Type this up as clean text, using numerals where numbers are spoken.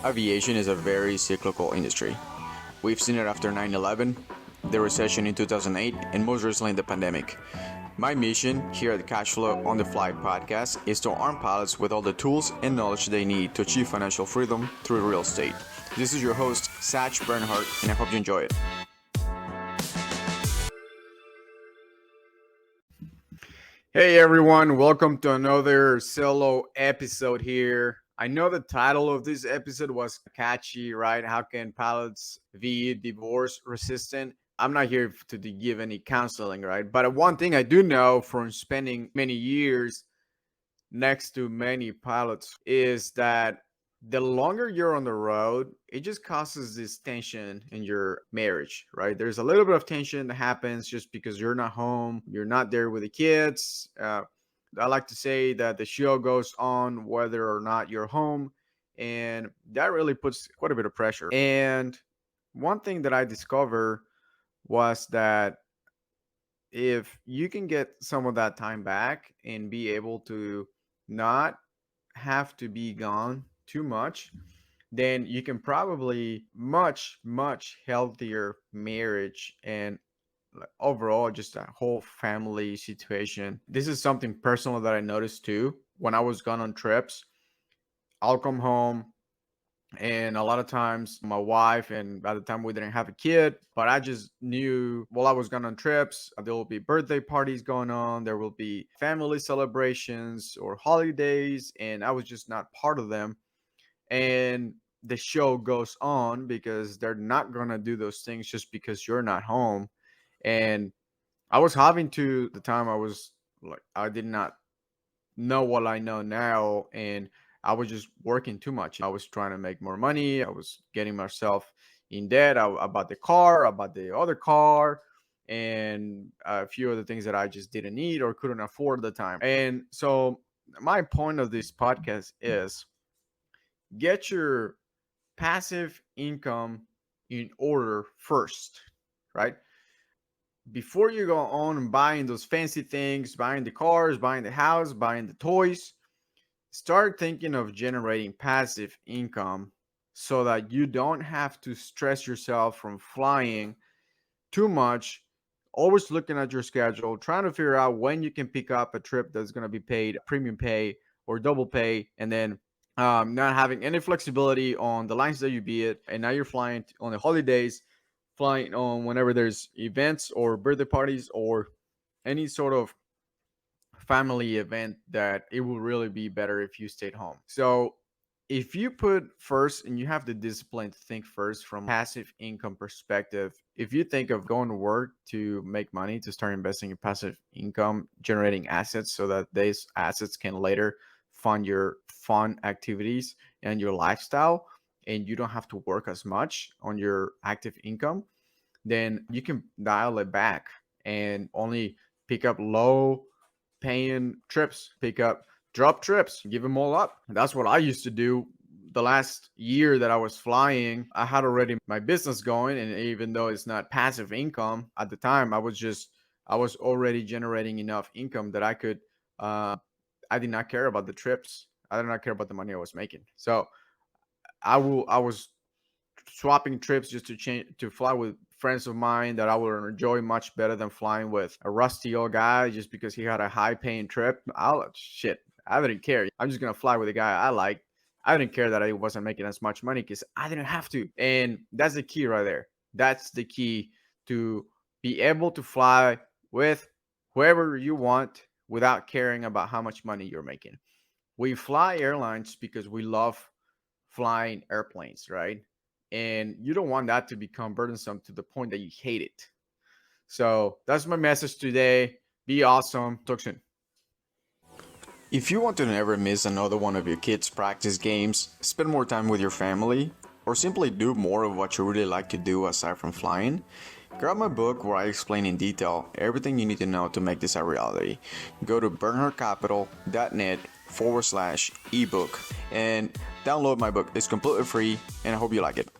Aviation is a very cyclical industry. We've seen it after 9/11, the recession in 2008, and most recently the pandemic. My mission here at Cashflow on the Fly podcast is to arm pilots with all the tools and knowledge they need to achieve financial freedom through real estate. This is your host, Sach Bernhardt, and I hope you enjoy it. Hey everyone, welcome to another solo episode here. I know the title of this episode was catchy, right? How can pilots be divorce resistant? I'm not here to give any counseling, right? But one thing I do know from spending many years next to many pilots is that the longer you're on the road, it just causes this tension in your marriage, right? There's a little bit of tension that happens just because you're not home, you're not there with the kids. I like to say that the show goes on whether or not you're home, and that really puts quite a bit of pressure. And one thing that I discovered was that if you can get some of that time back and be able to not have to be gone too much, then you can probably much healthier marriage and overall just a whole family situation. This is something personal that I noticed too. When I was gone on trips, I'll come home, and a lot of times my wife, and by the time we didn't have a kid, but I just knew while I was gone on trips, there will be birthday parties going on, there will be family celebrations or holidays, and I was just not part of them. And the show goes on because they're not going to do those things just because you're not home. And I was having to, the time I was like, I did not know what I know now, and I was just working too much. I was trying to make more money. I was getting myself in debt. I bought the car, I bought the other car, and a few other things that I just didn't need or couldn't afford at the time. And so my point of this podcast is get your passive income in order first, right? Before you go on buying those fancy things, buying the cars, buying the house, buying the toys, start thinking of generating passive income so that you don't have to stress yourself from flying too much, always looking at your schedule, trying to figure out when you can pick up a trip that's going to be paid premium pay or double pay, and then not having any flexibility on the lines that you be it. And now you're flying on the holidays, flying on whenever there's events or birthday parties or any sort of family event, that it will really be better if you stayed home. So if you put first and you have the discipline to think first from passive income perspective, if you think of going to work to make money, to start investing in passive income generating assets so that these assets can later fund your fun activities and your lifestyle, and you don't have to work as much on your active income, then you can dial it back and only pick up low paying trips, pick up drop trips, give them all up. That's what I used to do. The last year that I was flying, I had already my business going, and even though it's not passive income at the time, I was already generating enough income that I could I did not care about the trips. I did not care about the money I was making. So I was swapping trips just to change to fly with friends of mine that I would enjoy much better than flying with a rusty old guy just because he had a high paying trip. I didn't care. I'm just gonna fly with a guy I like. I didn't care that I wasn't making as much money because I didn't have to. And that's the key right there. That's the key to be able to fly with whoever you want without caring about how much money you're making. We fly airlines because we love flying airplanes, right? And you don't want that to become burdensome to the point that you hate it. So that's my message today. Be awesome. Talk soon. If you want to never miss another one of your kids' practice games, spend more time with your family, or simply do more of what you really like to do aside from flying, grab my book where I explain in detail everything you need to know to make this a reality. Go to bernhardtcapital.net/ebook and download my book. It's completely free, and I hope you like it.